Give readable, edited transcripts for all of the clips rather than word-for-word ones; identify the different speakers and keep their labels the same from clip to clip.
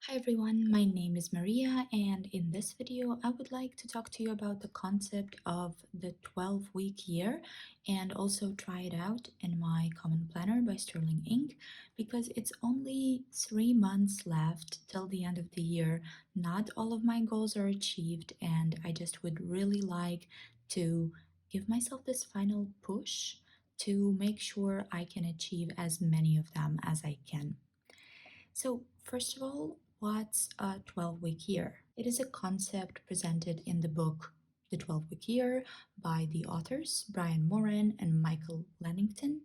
Speaker 1: Hi everyone, my name is Maria, and in this video I would like to talk to you about the concept of the 12-week year and also try it out in my common planner by Sterling Ink because it's only 3 months left till the end of the year. Not all of my goals are achieved, and I just would really like to give myself this final push to make sure I can achieve as many of them as I can. So, first of all, what's a 12-week year? It is a concept presented in the book The 12-Week Year by the authors Brian Moran and Michael Lennington,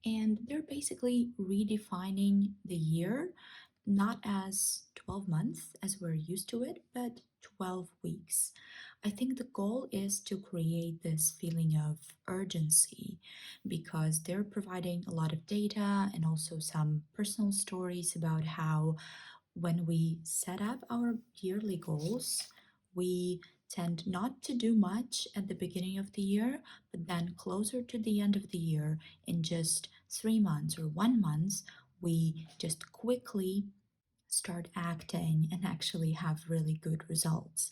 Speaker 1: and they're basically redefining the year not as 12 months as we're used to it, but 12 weeks. I think the goal is to create this feeling of urgency because they're providing a lot of data and also some personal stories about how when we set up our yearly goals, we tend not to do much at the beginning of the year, but then closer to the end of the year, in just 3 months or 1 month, we just quickly start acting and actually have really good results.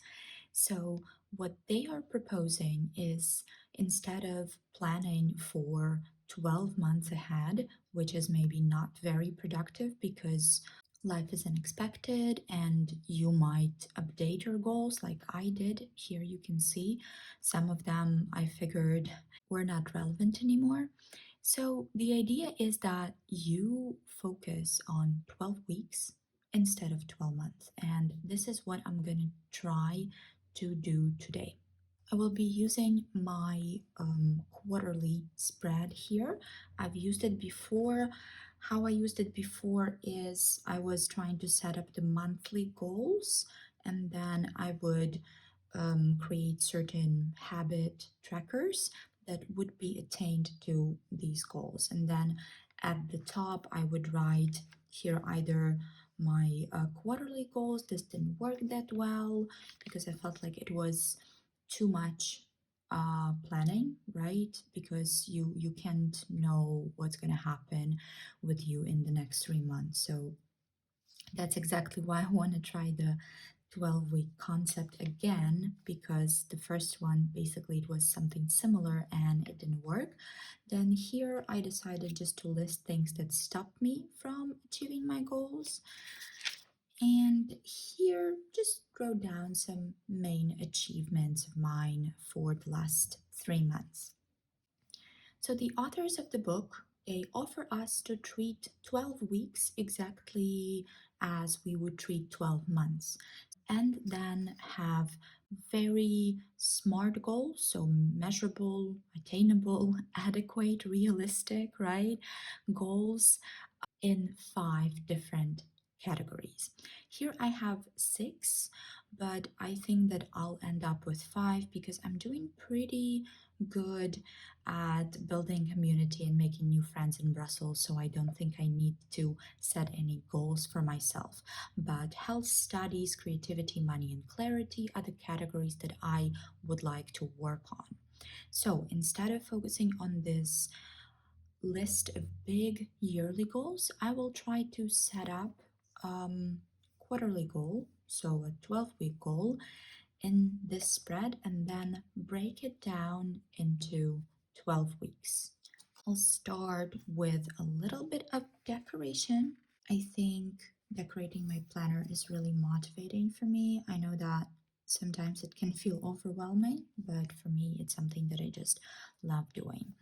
Speaker 1: So, what they are proposing is instead of planning for 12 months ahead, which is maybe not very productive because life is unexpected and you might update your goals like I did. Here you can see some of them I figured were not relevant anymore. So, the idea is that you focus on 12 weeks instead of 12 months, and this is what I'm going to try to do today. I will be using my quarterly spread here. I've used it before. How I used it before is I was trying to set up the monthly goals, and then I would create certain habit trackers that would be attained to these goals. And then at the top, I would write here either my quarterly goals. This didn't work that well because I felt like it was too much planning, right? Because you can't know what's going to happen with you in the next 3 months. So that's exactly why I want to try the 12-week concept again, because the first one basically it was something similar and it didn't work. Then here I decided just to list things that stopped me from achieving my goals, and here just wrote down some main achievements of mine for the last 3 months. So the authors of the book, they offer us to treat 12 weeks exactly as we would treat 12 months, and then have very smart goals, so measurable, attainable, adequate, realistic, right? Goals in 5 different categories. Here I have 6, but I think that I'll end up with 5 because I'm doing pretty good at building community and making new friends in Brussels, so I don't think I need to set any goals for myself. But health, studies, creativity, money, and clarity are the categories that I would like to work on. So instead of focusing on this list of big yearly goals, I will try to set up quarterly goal, so a 12-week goal in this spread, and then break it down into 12 weeks. I'll start with a little bit of decoration. I think decorating my planner is really motivating for me. I know that sometimes it can feel overwhelming, but for me, it's something that I just love doing.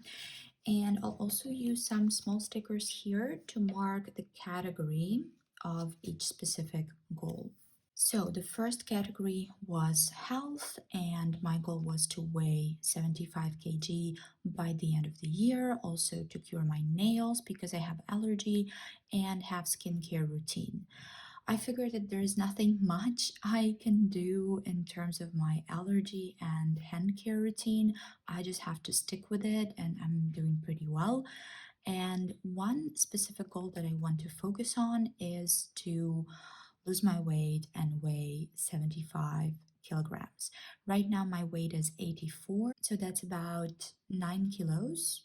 Speaker 1: And I'll also use some small stickers here to mark the category of each specific goal. So the first category was health, and my goal was to weigh 75 kg by the end of the year, also to cure my nails because I have allergy and have skincare routine. I figured that there is nothing much I can do in terms of my allergy and hand care routine. I just have to stick with it, and I'm doing pretty well. And one specific goal that I want to focus on is to lose my weight and weigh 75 kilograms. Right now, my weight is 84, so that's about 9 kilos.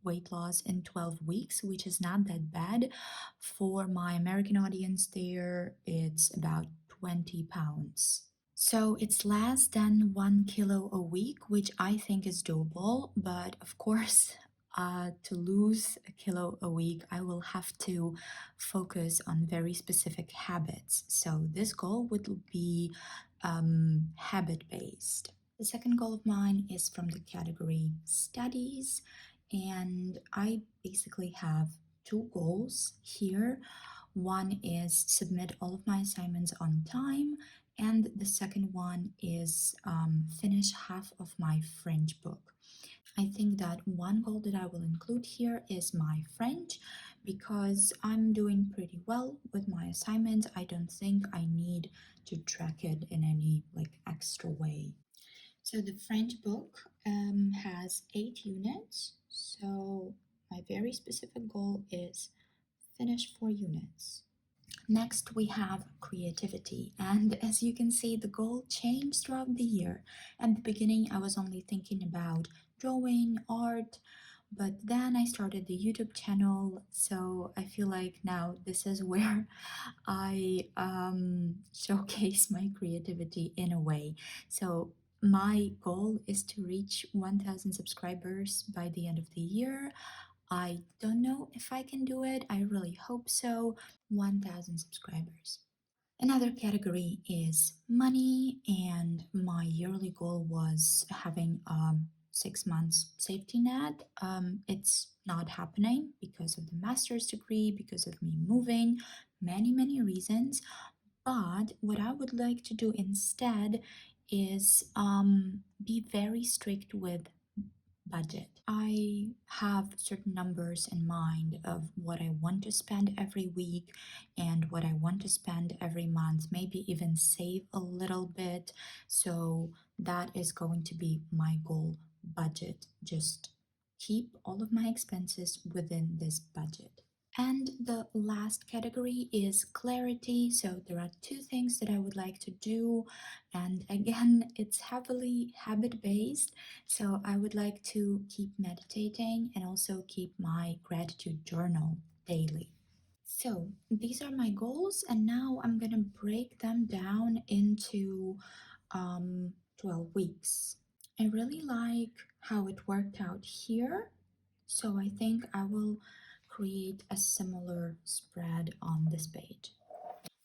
Speaker 1: weight loss in 12 weeks, which is not that bad. For my American audience, there it's about 20 pounds. So it's less than 1 kilo a week, which I think is doable. But of course, to lose a kilo a week, I will have to focus on very specific habits. So this goal would be habit based. The second goal of mine is from the category studies, and I basically have two goals here. One is submit all of my assignments on time, and the second one is finish half of my French book. I think that one goal that I will include here is my French because I'm doing pretty well with my assignments. I don't think I need to track it in any like extra way. So the French book has 8 units. So my very specific goal is finish 4 units. Next, we have creativity. And as you can see, the goal changed throughout the year. At the beginning, I was only thinking about drawing, art, but then I started the YouTube channel. So I feel like now this is where I showcase my creativity in a way. So my goal is to reach 1,000 subscribers by the end of the year. I don't know if I can do it. I really hope so. 1,000 subscribers. Another category is money, and my yearly goal was having a 6 months safety net. It's not happening because of the master's degree, because of me moving, many reasons. But what I would like to do instead is be very strict with budget. I have certain numbers in mind of what I want to spend every week and what I want to spend every month, maybe even save a little bit. So that is going to be my goal budget. Just keep all of my expenses within this budget. And the last category is clarity. So there are two things that I would like to do. And again, it's heavily habit based. So I would like to keep meditating and also keep my gratitude journal daily. So these are my goals, and now I'm gonna break them down into 12 weeks. I really like how it worked out here, so I think I will create a similar spread on this page.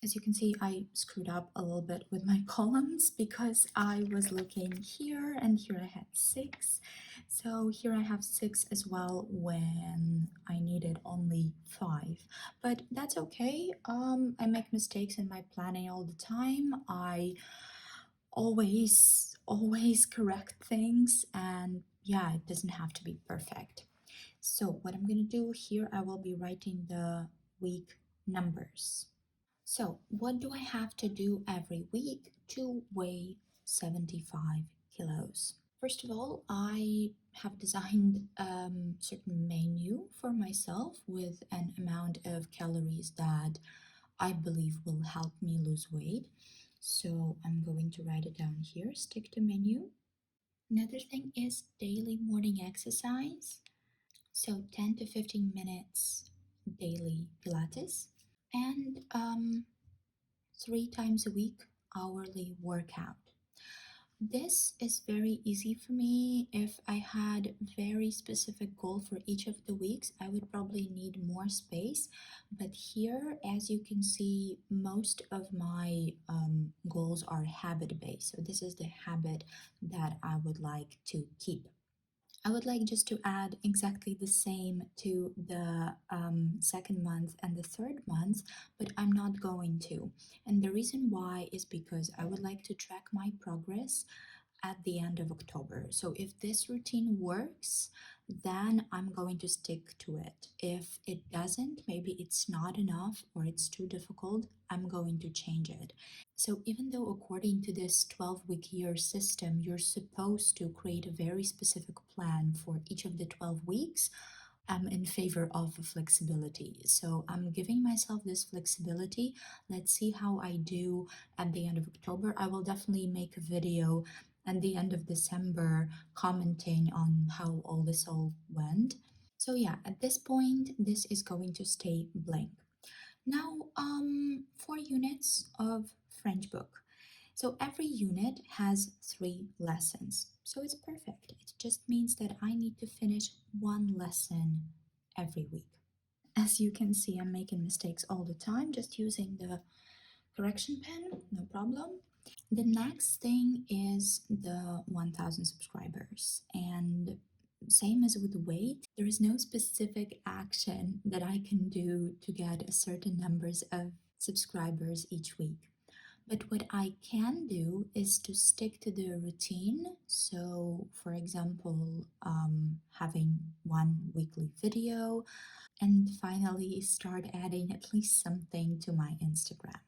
Speaker 1: As you can see, I screwed up a little bit with my columns because I was looking here and here I had 6. So here I have 6 as well when I needed only 5. But that's okay. I make mistakes in my planning all the time. I always correct things, and yeah, it doesn't have to be perfect. So what I'm gonna do here, I will be writing the week numbers. So, what do I have to do every week to weigh 75 kilos? First of all, I have designed a certain menu for myself with an amount of calories that I believe will help me lose weight. So, I'm going to write it down here, stick to menu. Another thing is daily morning exercise. So, 10 to 15 minutes daily Pilates. And 3 times a week hourly workout. This is very easy for me. If I had very specific goal for each of the weeks, I would probably need more space. But here, as you can see, most of my goals are habit based. So this is the habit that I would like to keep. I would like just to add exactly the same to the second month and the third month, but I'm not going to. And the reason why is because I would like to track my progress at the end of October. So if this routine works, then I'm going to stick to it. If it doesn't, maybe it's not enough or it's too difficult, I'm going to change it. So, even though according to this 12-week year system, you're supposed to create a very specific plan for each of the 12 weeks, I'm in favor of flexibility. So, I'm giving myself this flexibility. Let's see how I do at the end of October. I will definitely make a video at the end of December commenting on how all this all went. So yeah, at this point, this is going to stay blank. Now, 4 units of French book. So every unit has 3 lessons. So it's perfect. It just means that I need to finish one lesson every week. As you can see, I'm making mistakes all the time, just using the correction pen, no problem. The next thing is the 1000 subscribers. And same as with weight, there is no specific action that I can do to get a certain numbers of subscribers each week. But what I can do is to stick to the routine. So, for example, having one weekly video, and finally start adding at least something to my Instagram.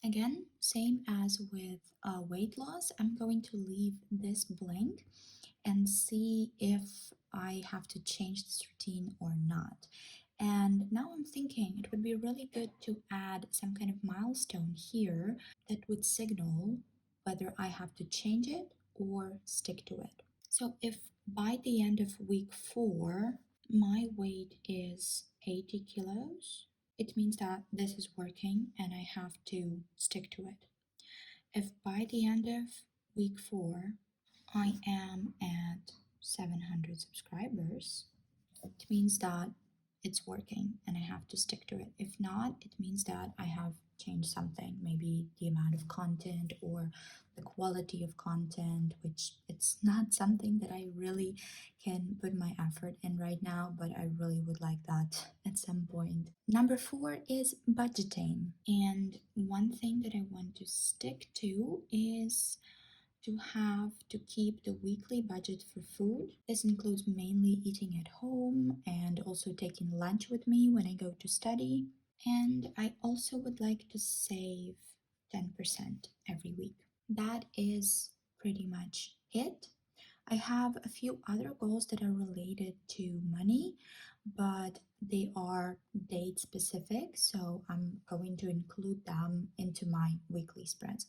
Speaker 1: Again, same as with weight loss, I'm going to leave this blank and see if I have to change this routine or not. And now I'm thinking it would be really good to add some kind of milestone here that would signal whether I have to change it or stick to it. So if by the end of week 4 my weight is 80 kilos, it means that this is working and I have to stick to it. If by the end of week 4 I am at 700 subscribers, it means that it's working and I have to stick to it. If not, it means that I have changed something, maybe the amount of content or the quality of content, which it's not something that I really can put my effort in right now, but I really would like that at some point. Number 4 is budgeting. And one thing that I want to stick to is to have to keep the weekly budget for food. This includes mainly eating at home and also taking lunch with me when I go to study. And I also would like to save 10% every week. That is pretty much it. I have a few other goals that are related to money, but they are date specific, so I'm going to include them into my weekly spreads.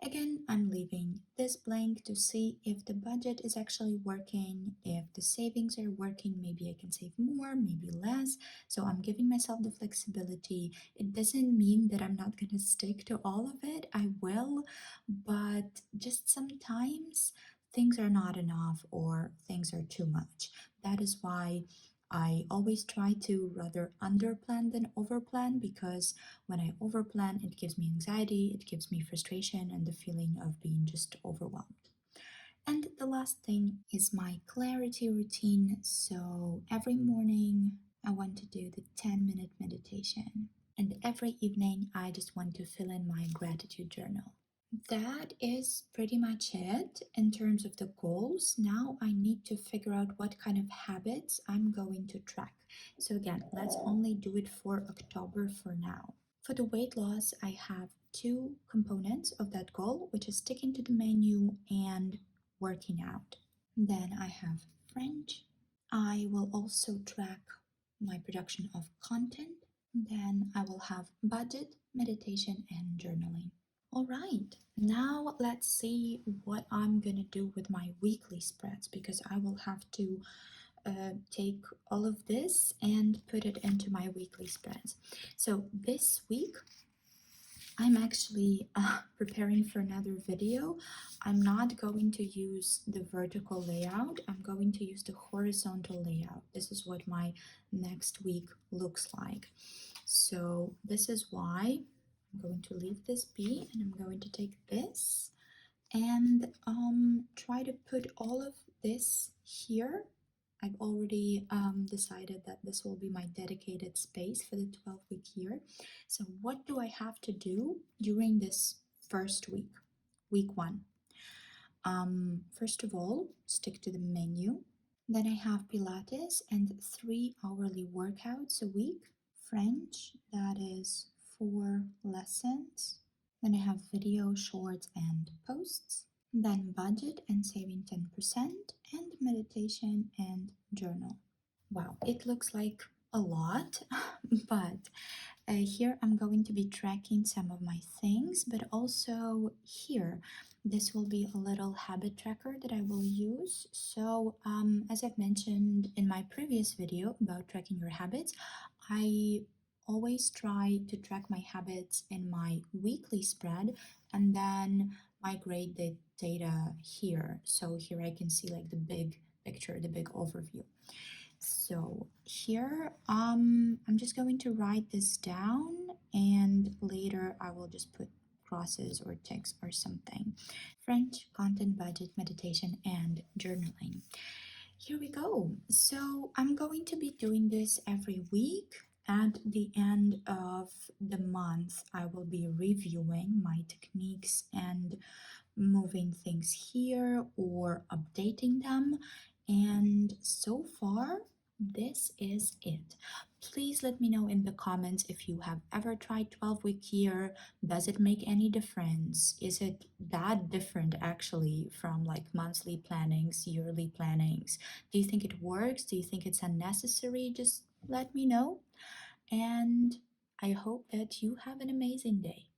Speaker 1: Again, I'm leaving this blank to see if the budget is actually working, if the savings are working. Maybe I can save more, maybe less. So I'm giving myself the flexibility. It doesn't mean that I'm not going to stick to all of it. I will, but just sometimes things are not enough or things are too much. That is why I always try to rather underplan than overplan, because when I overplan, it gives me anxiety, it gives me frustration, and the feeling of being just overwhelmed. And the last thing is my clarity routine. So every morning, I want to do the 10-minute meditation. And every evening, I just want to fill in my gratitude journal. That is pretty much it in terms of the goals. Now I need to figure out what kind of habits I'm going to track. So again, let's only do it for October for now. For the weight loss, I have 2 components of that goal, which is sticking to the menu and working out. Then I have French. I will also track my production of content. Then I will have budget, meditation, and journaling. All right, now let's see what I'm gonna do with my weekly spreads, because I will have to take all of this and put it into my weekly spreads. So this week I'm actually preparing for another video. I'm not going to use the vertical layout, I'm going to use the horizontal layout. This is what my next week looks like. So this is why I'm going to leave this be, and I'm going to take this and try to put all of this here. I've already decided that this will be my dedicated space for the 12-week year. So what do I have to do during this first week, week 1? First of all, stick to the menu. Then I have Pilates and 3 hourly workouts a week. French, that is 4 lessons. Then I have video, shorts, and posts. Then budget and saving 10%, and meditation and journal. Wow, it looks like a lot, but Here I'm going to be tracking some of my things, but also here, this will be a little habit tracker that I will use. So, as I've mentioned in my previous video about tracking your habits, I always try to track my habits in my weekly spread and then migrate the data here. So here I can see like the big picture, the big overview. So here, I'm just going to write this down and later I will just put crosses or ticks or something. French, content, budget, meditation, and journaling. Here we go. So I'm going to be doing this every week. At the end of the month, I will be reviewing my techniques and moving things here or updating them. And so far, this is it. Please let me know in the comments if you have ever tried 12-week year. Does it make any difference? Is it that different actually from like monthly plannings, yearly plannings? Do you think it works? Do you think it's unnecessary? Just let me know. And I hope that you have an amazing day.